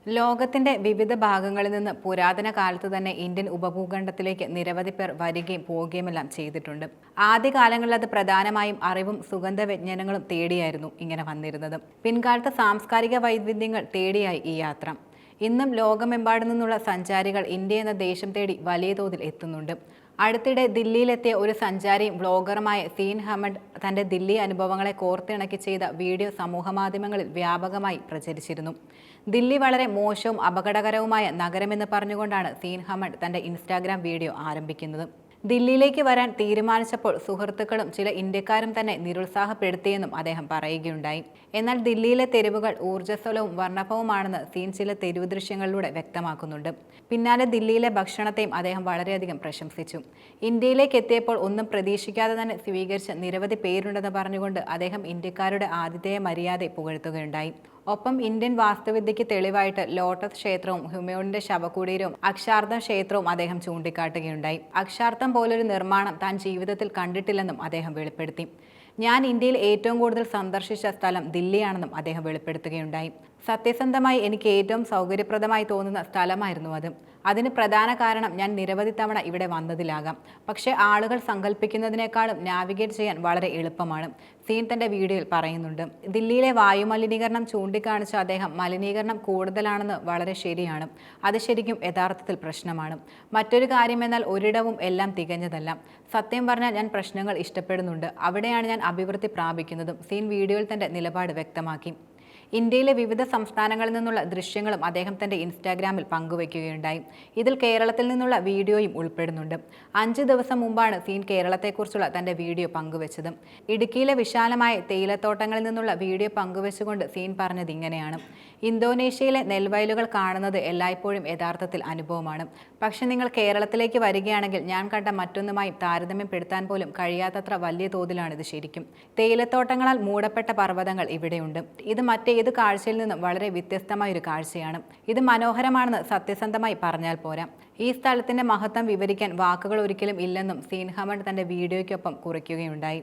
ലോകത്തിന്റെ വിവിധ ഭാഗങ്ങളിൽ നിന്ന് പുരാതന കാലത്ത് തന്നെ ഇന്ത്യൻ ഉപഭൂഖണ്ഡത്തിലേക്ക് നിരവധി പേർ വരികയും പോവുകയുമെല്ലാം ചെയ്തിട്ടുണ്ട്. ആദ്യകാലങ്ങളിൽ അത് പ്രധാനമായും അറിവും സുഗന്ധവ്യഞ്ജനങ്ങളും തേടിയായിരുന്നു ഇങ്ങനെ വന്നിരുന്നത്. പിൻകാലത്ത് സാംസ്കാരിക വൈവിധ്യങ്ങൾ തേടിയായി ഈ യാത്ര. ഇന്നും ലോകമെമ്പാടു നിന്നുള്ള സഞ്ചാരികൾ ഇന്ത്യ എന്ന ദേശം തേടി വലിയ തോതിൽ എത്തുന്നുണ്ട്. അടുത്തിടെ ദില്ലിയിലെത്തിയ ഒരു സഞ്ചാരിയും വ്ളോഗറുമായ സീൻ ഹമഡ് തന്റെ ദില്ലി അനുഭവങ്ങളെ കോർത്തിണക്കി ചെയ്ത വീഡിയോ സമൂഹമാധ്യമങ്ങളിൽ വ്യാപകമായി പ്രചരിച്ചിരുന്നു. ദില്ലി വളരെ മോശവും അപകടകരവുമായ നഗരമെന്ന് പറഞ്ഞുകൊണ്ടാണ് സീൻ ഹമഡ് തന്റെ ഇൻസ്റ്റാഗ്രാം വീഡിയോ ആരംഭിക്കുന്നത്. ദില്ലിയിലേക്ക് വരാൻ തീരുമാനിച്ചപ്പോൾ സുഹൃത്തുക്കളും ചില ഇന്ത്യക്കാരും തന്നെ നിരുത്സാഹപ്പെടുത്തിയെന്നും അദ്ദേഹം പറയുകയുണ്ടായി. എന്നാൽ ദില്ലിയിലെ തെരുവുകൾ ഊർജ്ജസ്വലവും വർണ്ണഭവുമാണെന്ന് സീൻ ചില തെരുവ് ദൃശ്യങ്ങളിലൂടെ വ്യക്തമാക്കുന്നുണ്ട്. പിന്നാലെ ദില്ലിയിലെ ഭക്ഷണത്തെയും അദ്ദേഹം വളരെയധികം പ്രശംസിച്ചു. ഇന്ത്യയിലേക്ക് എത്തിയപ്പോൾ ഒന്നും പ്രതീക്ഷിക്കാതെ തന്നെ സ്വീകരിച്ച നിരവധി പേരുണ്ടെന്ന് പറഞ്ഞുകൊണ്ട് അദ്ദേഹം ഇന്ത്യക്കാരുടെ ആതിഥേയ മര്യാദയെ പുകഴ്ത്തുകയുണ്ടായി. ഒപ്പം ഇന്ത്യൻ വാസ്തുവിദ്യയ്ക്ക് തെളിവായിട്ട് ലോട്ടസ് ക്ഷേത്രവും ഹുമയൂണിന്റെ ശവകുടീരവും അക്ഷാർത്ഥം ക്ഷേത്രവും അദ്ദേഹം ചൂണ്ടിക്കാട്ടുകയുണ്ടായി. അക്ഷാർത്ഥം പോലൊരു നിർമ്മാണം താൻ ജീവിതത്തിൽ കണ്ടിട്ടില്ലെന്നും അദ്ദേഹം വെളിപ്പെടുത്തി. ഞാൻ ഇന്ത്യയിൽ ഏറ്റവും കൂടുതൽ സന്ദർശിച്ച സ്ഥലം ദില്ലിയാണെന്നും അദ്ദേഹം വെളിപ്പെടുത്തുകയുണ്ടായി. സത്യസന്ധമായി എനിക്ക് ഏറ്റവും സൗകര്യപ്രദമായി തോന്നുന്ന സ്ഥലമായിരുന്നു അത്. അതിന് പ്രധാന കാരണം ഞാൻ നിരവധി തവണ ഇവിടെ വന്നതിലാകാം. പക്ഷേ ആളുകൾ സങ്കല്പിക്കുന്നതിനേക്കാളും നാവിഗേറ്റ് ചെയ്യാൻ വളരെ എളുപ്പമാണ്, സീൻ തന്റെ വീഡിയോയിൽ പറയുന്നുണ്ട്. ദില്ലിയിലെ വായുമലിനീകരണം ചൂണ്ടിക്കാണിച്ച അദ്ദേഹം മലിനീകരണം കൂടുതലാണെന്ന് വളരെ ശരിയാണ്. അത് ശരിക്കും യഥാർത്ഥത്തിൽ പ്രശ്നമാണ്. മറ്റൊരു കാര്യമെന്നാൽ ഒരിടവും എല്ലാം തികഞ്ഞതല്ല. സത്യം പറഞ്ഞാൽ ഞാൻ പ്രശ്നങ്ങൾ ഇഷ്ടപ്പെടുന്നുണ്ട്. അവിടെയാണ് ഞാൻ അഭിവൃദ്ധി പ്രാപിക്കുന്നതും സീൻ വീഡിയോയിൽ തന്റെ നിലപാട് വ്യക്തമാക്കി. ഇന്ത്യയിലെ വിവിധ സംസ്ഥാനങ്ങളിൽ നിന്നുള്ള ദൃശ്യങ്ങളും അദ്ദേഹം തന്റെ ഇൻസ്റ്റാഗ്രാമിൽ പങ്കുവയ്ക്കുകയുണ്ടായി. ഇതിൽ കേരളത്തിൽ നിന്നുള്ള വീഡിയോയും ഉൾപ്പെടുന്നുണ്ട്. 5 ദിവസം മുമ്പാണ് സീൻ കേരളത്തെക്കുറിച്ചുള്ള തന്റെ വീഡിയോ പങ്കുവച്ചത്. ഇടുക്കിയിലെ വിശാലമായ തേയിലത്തോട്ടങ്ങളിൽ നിന്നുള്ള വീഡിയോ പങ്കുവച്ചുകൊണ്ട് സീൻ പറഞ്ഞത് ഇങ്ങനെയാണ്: ഇന്തോനേഷ്യയിലെ നെൽവയലുകൾ കാണുന്നത് എല്ലായ്പ്പോഴും യഥാർത്ഥത്തിൽ അനുഭവമാണ്. പക്ഷെ നിങ്ങൾ കേരളത്തിലേക്ക് വരികയാണെങ്കിൽ ഞാൻ കണ്ട മറ്റൊന്നുമായും താരതമ്യപ്പെടുത്താൻ പോലും കഴിയാത്തത്ര വലിയ തോതിലാണിത് ശരിക്കും. തേയിലത്തോട്ടങ്ങളാൽ മൂടപ്പെട്ട പർവ്വതങ്ങൾ ഇവിടെയുണ്ട്. ഇത് മറ്റേത് കാഴ്ചയിൽ നിന്നും വളരെ വ്യത്യസ്തമായ ഒരു കാഴ്ചയാണ്. ഇത് മനോഹരമാണെന്ന് സത്യസന്ധമായി പറഞ്ഞാൽ പോരാ. ഈ സ്ഥലത്തിന്റെ മഹത്വം വിവരിക്കാൻ വാക്കുകൾ ഒരിക്കലും ഇല്ലെന്നും സീൻ ഹമഡ് തന്റെ വീഡിയോയ്ക്കൊപ്പം കുറിക്കുകയുണ്ടായി.